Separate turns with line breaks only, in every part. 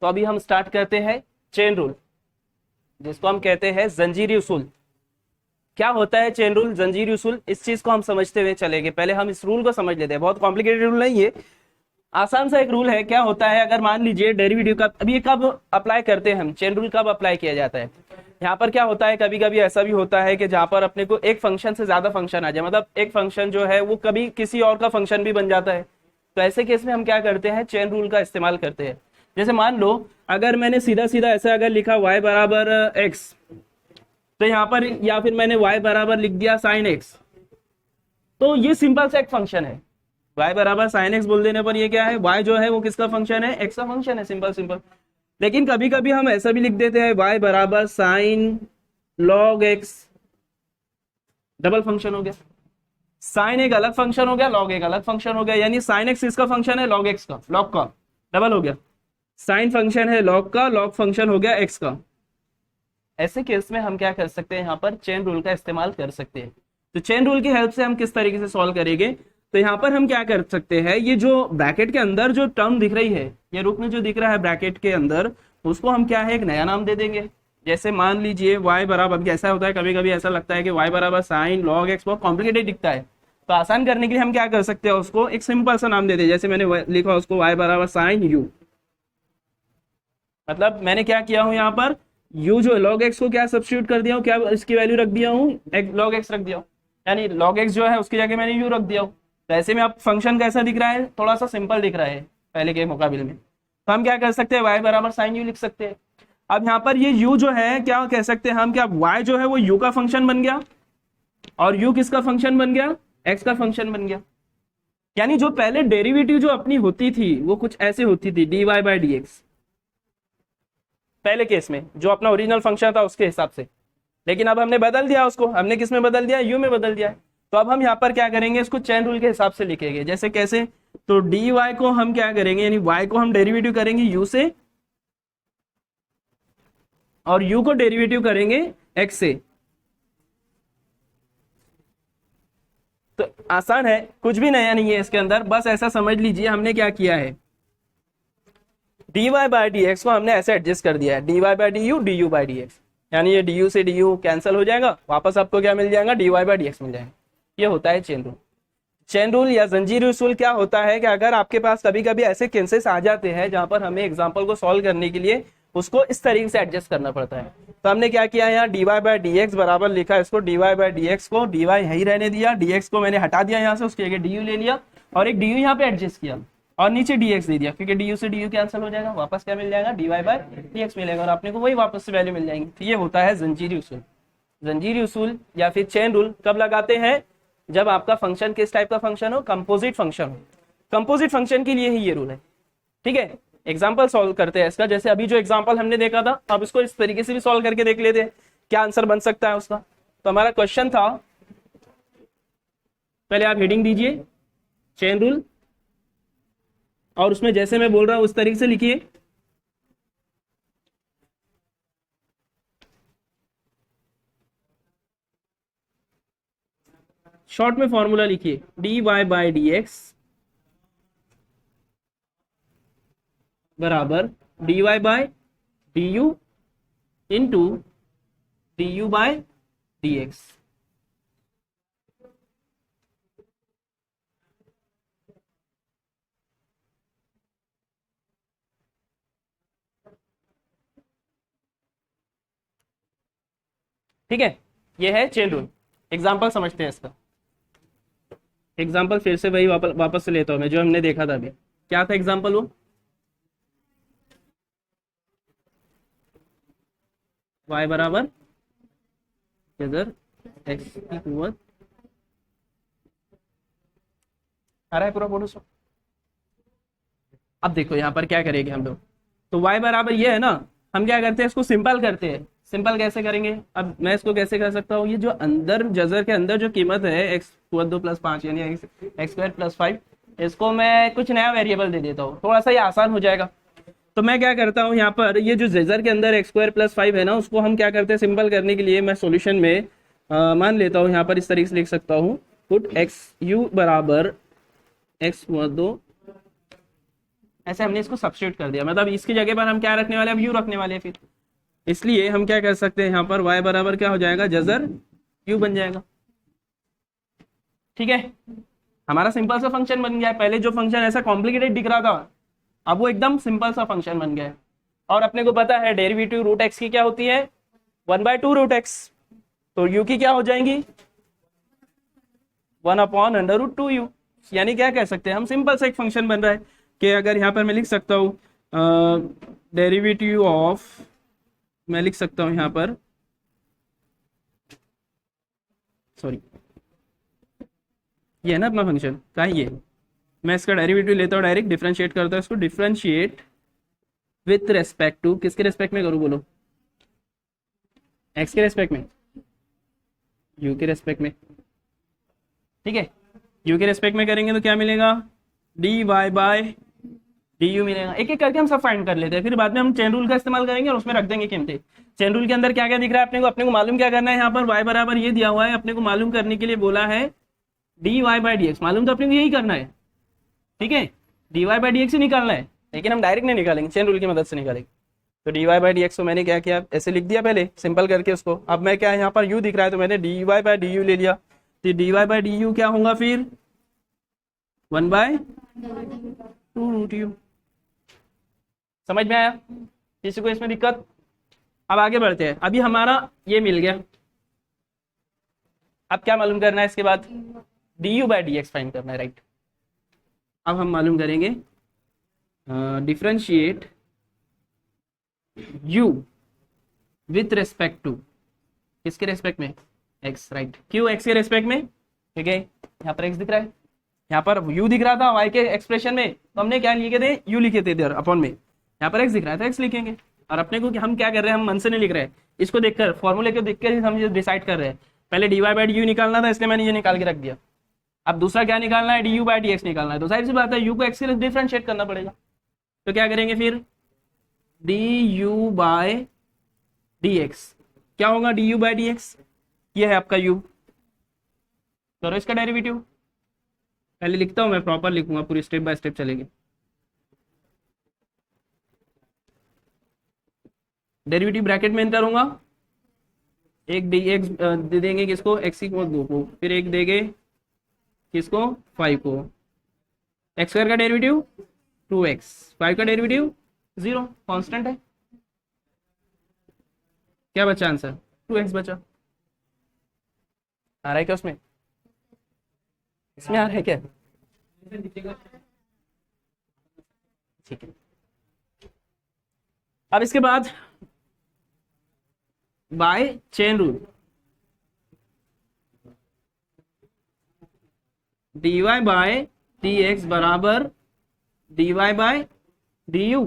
तो अभी हम स्टार्ट करते हैं चेन रूल, जिसको हम कहते हैं जंजीरी उसूल। क्या होता है चेन रूल, जंजीरी उसूल, इस चीज को हम समझते हुए चलेंगे। पहले हम इस रूल को समझ लेते हैं, बहुत कॉम्प्लिकेटेड रूल नहीं है, आसान सा एक रूल है। क्या होता है, अगर मान लीजिए डेरिवेटिव का, अभी कब अप्लाई करते हैं हम चेन रूल, कब अप्लाई किया जाता है, यहाँ पर क्या होता है, कभी कभी ऐसा भी होता है कि जहां पर अपने को एक फंक्शन से ज्यादा फंक्शन आ जाए, मतलब एक फंक्शन जो है वो कभी किसी और का फंक्शन भी बन जाता है। तो ऐसे केस में हम क्या करते हैं, चेन रूल का इस्तेमाल करते हैं। जैसे मान लो अगर मैंने सीधा सीधा ऐसे अगर लिखा y बराबर x, तो यहाँ पर, या फिर मैंने y बराबर लिख दिया साइन x, तो ये सिंपल सा एक फंक्शन है। y बराबर साइन x बोल देने पर ये क्या है, y जो है वो किसका फंक्शन है, x का फंक्शन है, सिंपल सिंपल। लेकिन कभी कभी हम ऐसा भी लिख देते हैं y बराबर sign log x, double function हो गया। साइन एक अलग फंक्शन हो गया, लॉग एक अलग फंक्शन हो गया, यानी साइन एक्स किसका फंक्शन है, लॉग एक्स का, लॉग का डबल हो गया। साइन फंक्शन है लॉग का, लॉग फंक्शन हो गया एक्स का। ऐसे केस में हम क्या कर सकते हैं, यहाँ पर चेन रूल का इस्तेमाल कर सकते हैं। तो चेन रूल की हेल्प से हम किस तरीके से सॉल्व करेंगे, तो यहाँ पर हम क्या कर सकते हैं, ये जो ब्रैकेट के अंदर जो टर्म दिख रही है, ये रुकन जो दिख रहा है ब्रैकेट के अंदर, उसको हम क्या है, एक नया नाम दे देंगे। जैसे मान लीजिए y बराबर, ऐसा होता है कभी कभी ऐसा लगता है कि y बराबर साइन लॉग एक्स बहुत कॉम्प्लिकेटेड दिखता है, तो आसान करने के लिए हम क्या कर सकते हैं, उसको एक सिंपल सा नाम दे दें। जैसे मैंने लिखा उसको y बराबर साइन यू, मतलब मैंने क्या किया हूं यहाँ पर, u जो log x को क्या सब्स्टिट्यूट कर दिया हूँ, क्या इसकी वैल्यू रख दिया हूँ, log x रख दिया हूँ, यानी log x जो है उसकी जगह मैंने u रख दिया हूँ। तो ऐसे में आप फंक्शन कैसा दिख रहा है, थोड़ा सा सिंपल दिख रहा है पहले के मुकाबले में। तो हम क्या कर सकते हैं, y बराबर साइन यू लिख सकते हैं। अब यहाँ पर ये u जो है क्या कह सकते हैं हम, क्या y जो है वो u का फंक्शन बन गया, और u किसका फंक्शन बन गया, x का फंक्शन बन गया। यानी जो पहले डेरिवेटिव जो अपनी होती थी वो कुछ ऐसे होती थी, dy बाई डी एक्स, पहले केस में जो अपना ओरिजिनल फंक्शन था उसके हिसाब से। लेकिन अब हमने बदल दिया उसको, हमने किस में बदल दिया, u में बदल दिया है। तो अब हम यहाँ पर क्या करेंगे, इसको चेन रूल के हिसाब से लिखेंगे। जैसे कैसे, तो dy को हम क्या करेंगे, यानी y को हम डेरिवेटिव करेंगे u से, और u को डेरिवेटिव करेंगे x से। तो आसान है, कुछ भी नया नहीं है इसके अंदर, बस ऐसा समझ लीजिए हमने क्या किया है, dy बाई डी एक्स को हमने ऐसे एडजस्ट कर दिया है, dy by d U, D u by D x, यानी ये du से du कैंसिल हो जाएगा, वापस आपको क्या मिल जाएगा, dy बाई डी एक्स मिल जाएगा। ये होता है चेन रूल। चेन रूल या जंजीरी उसूल क्या होता है कि अगर आपके पास कभी कभी ऐसे केसेस आ जाते हैं जहां पर हमें एग्जाम्पल को सॉल्व करने के लिए उसको इस तरीके से एडजस्ट करना पड़ता है, तो हमने क्या किया, यहाँ dy बाई डी एक्स बराबर लिखा, इसको dy बाई डी एक्स को dy यही रहने दिया, dx को मैंने हटा दिया यहाँ से, उसकी जगह du ले लिया, और एक du यहाँ पे एडजस्ट किया, और नीचे dx दे दिया, क्योंकि du से du कैंसिल हो जाएगा, वापस क्या मिल जाएगा, dy बाई dx मिलेगा, और आपने को वही वापस से वैल्यू मिल जाएंगी। तो ये होता है जंजीरी उसूल। जंजीरी उसूल या फिर चेन रूल कब लगाते हैं, जब आपका फंक्शन किस टाइप का फंक्शन हो, कंपोजिट फंक्शन हो। कंपोजिट फंक्शन के लिए ही ये रूल है, ठीक है। एग्जाम्पल सॉल्व करते हैं इसका, जैसे अभी जो एग्जाम्पल हमने देखा था, अब इसको इस तरीके से भी सॉल्व करके देख लेते हैं क्या आंसर बन सकता है उसका। तो हमारा क्वेश्चन था, पहले आप हेडिंग दीजिए चेन रूल, और उसमें जैसे मैं बोल रहा हूं उस तरीके से लिखिए। शॉर्ट में फॉर्मूला लिखिए, dy बाई डी एक्स बराबर dy by d you into D u by D x. ठीक है, ये है चेन रूल। एग्जाम्पल समझते हैं इसका। एग्जाम्पल फिर से वही वापस से लेता हूं मैं, जो हमने देखा था अभी। क्या था एग्जाम्पल वो, y बराबर इधर x की कुवत, आ रहा है पूरा फोटो। अब देखो यहाँ पर क्या करेंगे हम लोग, तो y बराबर ये है ना, हम क्या करते हैं, इसको सिंपल करते हैं। सिंपल कैसे करेंगे, अब मैं इसको कैसे कर सकता हूँ, ये जो अंदर जजर के अंदर जो कीमत है x कुवत 2 + 5 यानी x स्क्वायर + 5, इसको मैं कुछ नया वेरिएबल दे देता हूँ, थोड़ा सा ये आसान हो जाएगा। तो मैं क्या करता हूँ, यहाँ पर ये जो जजर के अंदर x स्क्वायर + 5 है ना, उसको हम क्या करते हैं, सिंपल करने के लिए मैं सॉल्यूशन में मान लेता हूँ, यहाँ पर इस तरीके से लिख सकता हूँ, पुट x u बराबर x कुवत 2 ऐसे हमने इसको सब्स्टिट्यूट कर दिया, मतलब इसकी जगह पर हम क्या रखने वाले हैं, अब यू रखने वाले हैं फिर। इसलिए हम क्या कर सकते हैं यहाँ पर, y बराबर क्या हो जाएगा, जजर u बन जाएगा। ठीक है, हमारा सिंपल सा फंक्शन बन गया है। पहले जो फंक्शन ऐसा कॉम्प्लिकेटेड दिख रहा था, अब वो एकदम सिंपल सा फंक्शन बन गया है। और अपने को पता है डेरिवेटिव रूट एक्स की क्या होती है, 1/2 रूट एक्स। तो u की क्या हो जाएंगी, 1/√2u। यानी क्या कह सकते हैं हम, सिंपल सा एक फंक्शन बन रहा है कि अगर यहाँ पर मैं लिख सकता हूँ डेरिवेटिव ऑफ, मैं लिख सकता हूँ यहाँ पर, सॉरी ये है ना अपना फंक्शन, क्या है ये, मैं इसका डेरिवेटिव लेता हूँ, डायरेक्ट डिफरेंशिएट करता हूँ इसको, डिफरेंशिएट विथ रेस्पेक्ट टू, किसके रेस्पेक्ट में करूँ बोलो, एक्स के रेस्पेक्ट में, यू के रेस्पेक्ट में। ठीक है, यू के रेस्पेक्ट में करेंगे तो क्या मिलेगा, d Y by D u मिलेगा। एक एक करके हम सब फाइंड कर लेते हैं, फिर बाद में हम चेन रूल का इस्तेमाल करेंगे और उसमें रख देंगे कीमतें। चेन रूल के अंदर क्या क्या दिख रहा है अपने को मालूम क्या करना है, यहाँ पर y बराबर ये दिया हुआ है, अपने को मालूम करने के लिए बोला है D Y by D X, मालूम तो अपने को यही करना है। ठीक है, D Y by D X ही निकालना है, लेकिन हम डायरेक्ट नहीं निकालेंगे, चेन रूल की मदद से निकालेंगे। तो d Y by D x को मैंने क्या किया, ऐसे लिख दिया पहले सिंपल करके उसको। अब मैं क्या, यहाँ पर यू दिख रहा है तो मैंने d Y by d u ले लिया, तो d Y by d u क्या होगा फिर, 1/2 रूट यू। समझ में आया किसी को इसमें दिक्कत? अब आगे बढ़ते हैं, अभी हमारा ये मिल गया, अब क्या मालूम करना है इसके बाद, d u by D x find करना है, राइट। अब हम मालूम करेंगे differentiate u with respect to, किसके रेस्पेक्ट में, x, राइट। क्यों x के रेस्पेक्ट में, ठीक है, यहाँ पर x दिख रहा है, यहाँ पर u दिख रहा था y के एक्सप्रेशन में, तो हमने क्या लिखे थे, u लिखे थे इधर अपॉन में, यहाँ पर x दिख रहा था x लिखेंगे। और अपने को हम क्या कर रहे हैं, हम मन से नहीं लिख रहे हैं, इसको देखकर फॉर्मूले को देखकर ही हम डिसाइड कर रहे हैं। पहले d Y by d u निकालना था, इसलिए मैंने ये निकाल के रख दिया। अब दूसरा क्या निकालना है, D u by D x निकालना है, तो जाहिर सी बात है u को x से डिफरेंशिएट करना पड़ेगा। तो क्या करेंगे फिर, d you by D x, क्या होगा d u by D x, ये है आपका u, करो इसका डेरिवेटिव। पहले लिखता हूं मैं, प्रॉपर लिखूंगा, पूरी स्टेप बाय स्टेप चलेगी। डेरिवेटिव ब्रैकेट में एंटर होगा, एक डी एक्स दे देंगे किसको, एक्स इक्वल 2 को, फिर एक देंगे किसको, 5 को, एक्स स्क्वायर का डेरिवेटिव 2x, 5 का डेरिवेटिव 0, कांस्टेंट है। क्या बचा आंसर, 2x बचा। आ रहा है क्या उसमें, इसमें आ रहा है क्या, ठीक है। अब इसके बाद by chain rule, D Y by D x बराबर D Y by D U,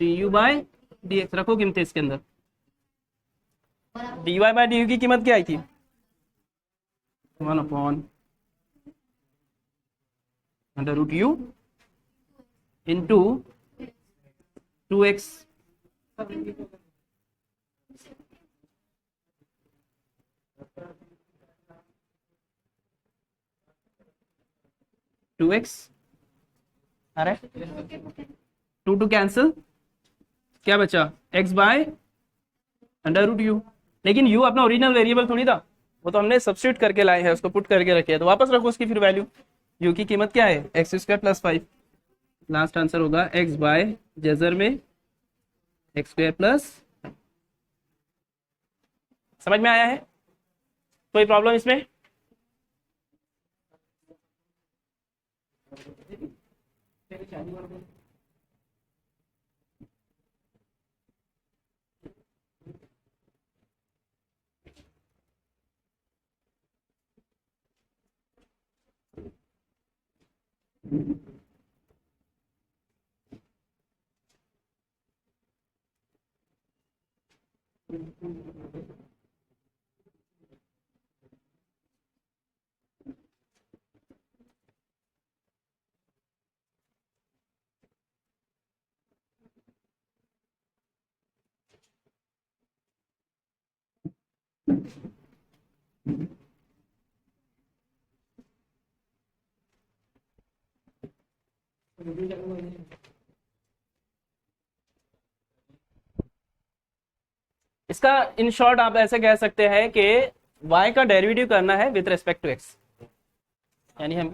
D you by D X, रखो कीमतें इसके अंदर। D Y by D U की कीमत क्या आई थी, 1/√u इंटू 2x, आ रहा है, 2 कैंसिल, क्या बचा, x बाय √u। लेकिन u अपना ओरिजिनल वेरिएबल थोड़ी था, वो तो हमने सब्स्टिट्यूट करके लाए हैं, उसको पुट करके रखे हैं, तो वापस रखो उसकी फिर वैल्यू। u की कीमत क्या है, x² + 5, लास्ट आंसर होगा x बाय जेजर में x² + 5। समझ में आया है, कोई प्रॉब्लम इसमें? इसका इन शॉर्ट आप ऐसे कह सकते हैं कि y का डेरिवेटिव करना है विद रेस्पेक्ट टू x, यानी हम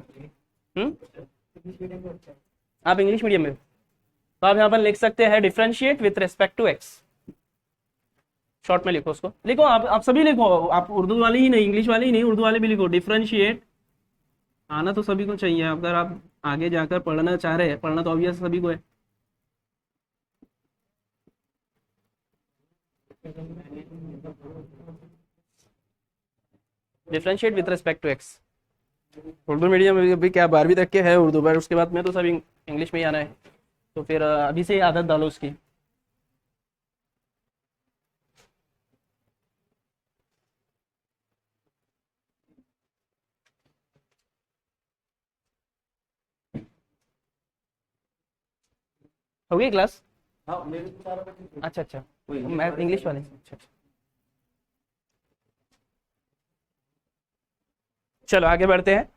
आप इंग्लिश मीडियम में तो आप यहाँ पर लिख सकते हैं differentiate with respect to x। Short में लिखो, उसको लिखो, आप सभी लिखो, आप उर्दू वाले ही नहीं, इंग्लिश वाले ही नहीं, उर्दू वाले भी लिखो। डिफरेंशिएट आना तो सभी को चाहिए, अगर आप आगे जाकर पढ़ना चाह रहे हैं, पढ़ना तो ऑब्वियस सभी को है। Differentiate with respect to x. Urdu medium अभी क्या 12वीं तक के है उर्दू, पर उसके बाद में तो सब इंग्लिश में ही आना है, तो फिर अभी से ही आदत डालो उसकी। हो गई क्लास? अच्छा अच्छा, मैं इंग्लिश वाले, अच्छा अच्छा। चलो आगे बढ़ते हैं।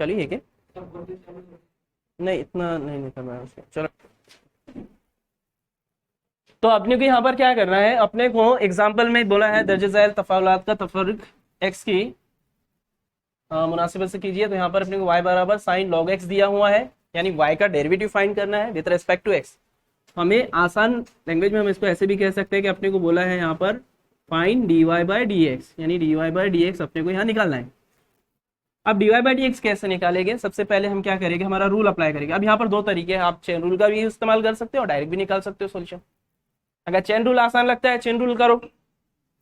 चलिए ठीक है, नहीं इतना नहीं निकल रहा है उससे। चलो, तो अपने को यहाँ पर क्या करना है, अपने को एग्जाम्पल में बोला है दर्ज झैल तफावलात का तफर्रुक एक्स की मुनासिबत से कीजिए। तो यहाँ पर अपने को y बराबर साइन लॉग एक्स दिया हुआ है, यानी y का डेरिवेटिव फाइंड करना है विद रेस्पेक्ट टू x। हमें आसान लैंग्वेज में हम इसको ऐसे भी कह सकते हैं कि अपने को बोला है यहाँ पर find dy by D x, यानी dy बाई डी एक्स अपने को यहाँ निकालना है। अब dy बाई डी एक्स कैसे निकालेंगे? सबसे पहले हम क्या करेंगे, हमारा रूल अप्लाई करेंगे। अब यहाँ पर दो तरीके हैं, आप चेन रूल का भी इस्तेमाल कर सकते हो और डायरेक्ट भी निकाल सकते हो सोल्यूशन। अगर चेन रूल आसान लगता है चेन रूल करो,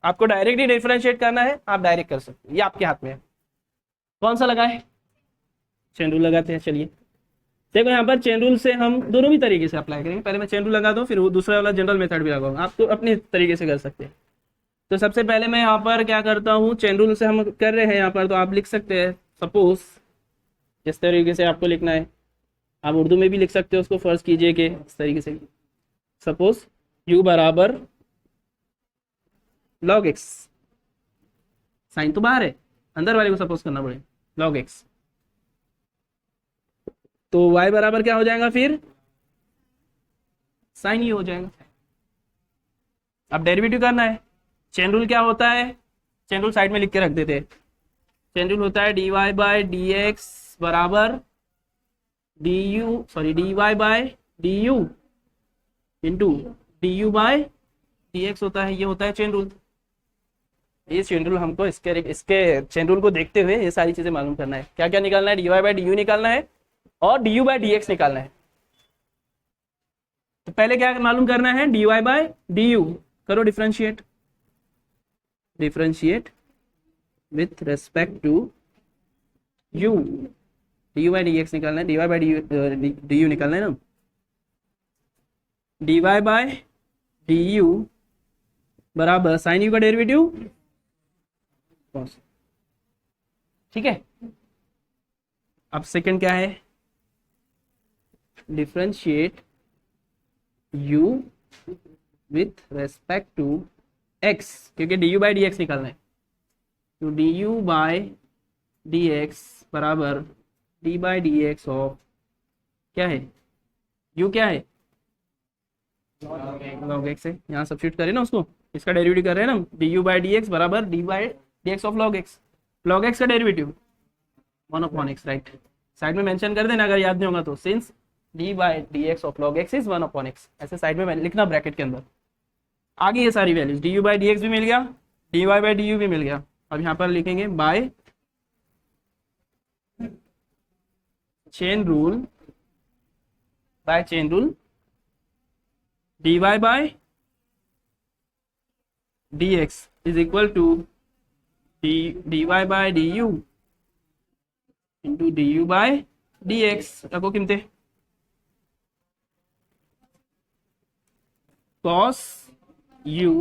आपको डायरेक्ट ही डिफरेंशिएट करना है आप डायरेक्ट कर सकते हो, ये आपके हाथ में है। कौन सा लगाए? चेन रूल लगाते हैं। चलिए देखो, यहाँ पर चेन रूल से हम दोनों भी तरीके से अप्लाई करेंगे। पहले मैं चेन रूल लगा दूँ, फिर वो दूसरा वाला जनरल मेथड भी लगाऊंगा, आप तो अपने तरीके से कर सकते हैं। तो सबसे पहले मैं यहाँ पर क्या करता हूँ, चेन रूल से हम कर रहे हैं यहाँ पर, तो आप लिख सकते हैं सपोज, जिस तरीके से आपको लिखना है आप उर्दू में भी लिख सकते हो उसको, फर्ज कीजिए कि इस तरीके से सपोज u बराबर log x, साइन तो बाहर है, अंदर वाले को सपोज करना पड़ेगा, log x। तो y बराबर क्या हो जाएगा फिर, साइन ये हो जाएगा। अब डेरिवेटिव करना है। चेन रूल क्या होता है, चेन रूल साइड में लिख के रख देते हैं। चेन रूल होता है dy बाई डी एक्स बराबर dy by d you into du by dx होता है, ये होता है चेन रूल। ये चेन रूल हमको इसके चेन रूल को देखते हुए ये सारी चीजें मालूम करना है। क्या क्या निकालना है, dy बाई डी यू निकालना है और du बाई डी एक्स निकालना है। तो पहले क्या मालूम करना है, dy बाई डी यू करो differentiate, differentiate with respect to u, du by D x निकालना है, dy बाई डी यू निकालना है ना, dy बाई डी यू बराबर साइन यू का डेरिवेटिव, ठीक है। अब सेकंड क्या है, differentiate u with respect to x, क्योंकि du बाई डी एक्स निकालना है। तो du बाई डी एक्स बराबर d by D x of क्या है, u क्या है log x है, यहाँ सब्स्टिट्यूट करें ना उसको, इसका डेरिवेटिव कर रहे हैं ना, du बाई डी एक्स बराबर d by D x of log x। log x का डेरिवेटिव 1/x, राइट, साइड में मेंशन कर देना अगर याद नहीं होगा तो, since d by D x of log x is 1/x, ऐसे साइड में लिखना ब्रैकेट के अंदर। आगे ये सारी values du by D x भी मिल गया, dy बाई डी यू भी मिल गया। अब यहाँ पर लिखेंगे by chain rule, by chain rule dy by dx is equal to dy by du into du by dx। रखो किमते, cos u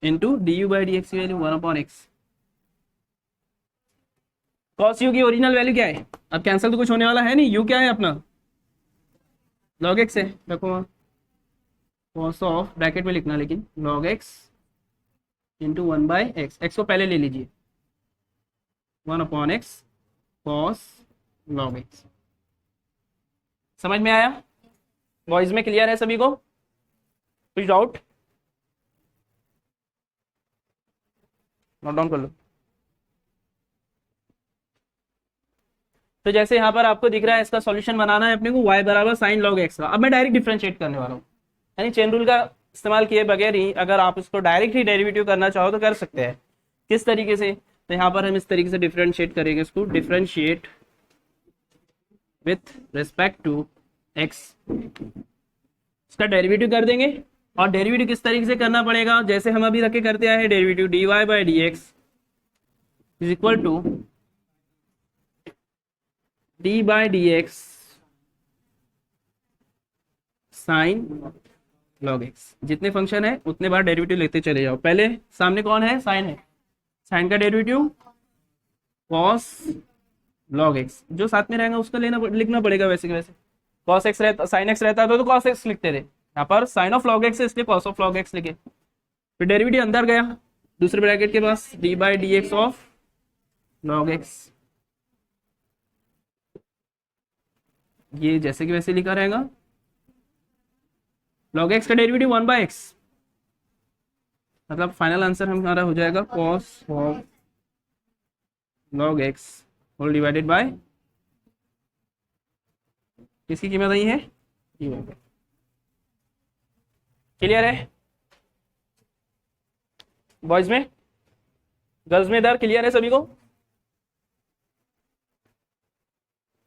into du by dx की वैल्यू 1/x। cos u की ओरिजिनल वैल्यू क्या है, अब cancel तो कुछ होने वाला है नहीं, u क्या है अपना लॉग एक्स है, देखो वहाँ कॉस ऑफ ब्रैकेट में लिखना, लेकिन log x into 1/x, x को पहले ले लीजिए, 1/x कॉस लॉग एक्स। समझ में आया? वॉइस में क्लियर है सभी को? कुछ डाउट? नोट डाउन कर लो। तो जैसे यहाँ पर आपको दिख रहा है, इसका सॉल्यूशन बनाना है अपने को y बराबर साइन लॉग एक्स का। अब मैं डायरेक्ट डिफरेंशिएट करने वाला हूँ, यानी चेन रूल का इस्तेमाल किए बगैर ही अगर आप इसको डायरेक्ट ही डेरिवेटिव करना चाहो तो कर सकते हैं। किस तरीके से? तो यहाँ पर हम इस तरीके से डिफरेंशिएट करेंगे इसको, differentiate with respect to x, इसका डेरिवेटिव कर देंगे। और डेरिवेटिव किस तरीके से करना पड़ेगा? जैसे हम अभी रखे करते आए हैं, derivative dy by D x is equal to d by D x sine log x. जितने फंक्शन है उतने बार डेरिवेटिव लेते चले जाओ। पहले सामने कौन है? साइन है, साइन का डेरिवेटिव कॉस लॉग एक्स, जो साथ में रहेगा उसका लिखना पड़ेगा वैसे के वैसे। कॉस एक्स रहता, साइन एक्स रहता तो कॉस एक्स लिखते थे, यहाँ पर साइन ऑफ लॉग एक्स है इसलिए कॉस ऑफ लॉग एक्स लिखे। फिर डेरिवेटिव अंदर गया दूसरे ब्रैकेट के पास, D by D x of log X, ये जैसे कि वैसे लिखा रहेगा। लॉग एक्स का डेरिवेटिव 1/x, मतलब फाइनल आंसर हमारा हो जाएगा cos of log x whole divided by, किसकी कीमत आई है? क्लियर है बॉयज में? गर्ल्स में इधर क्लियर है सभी को?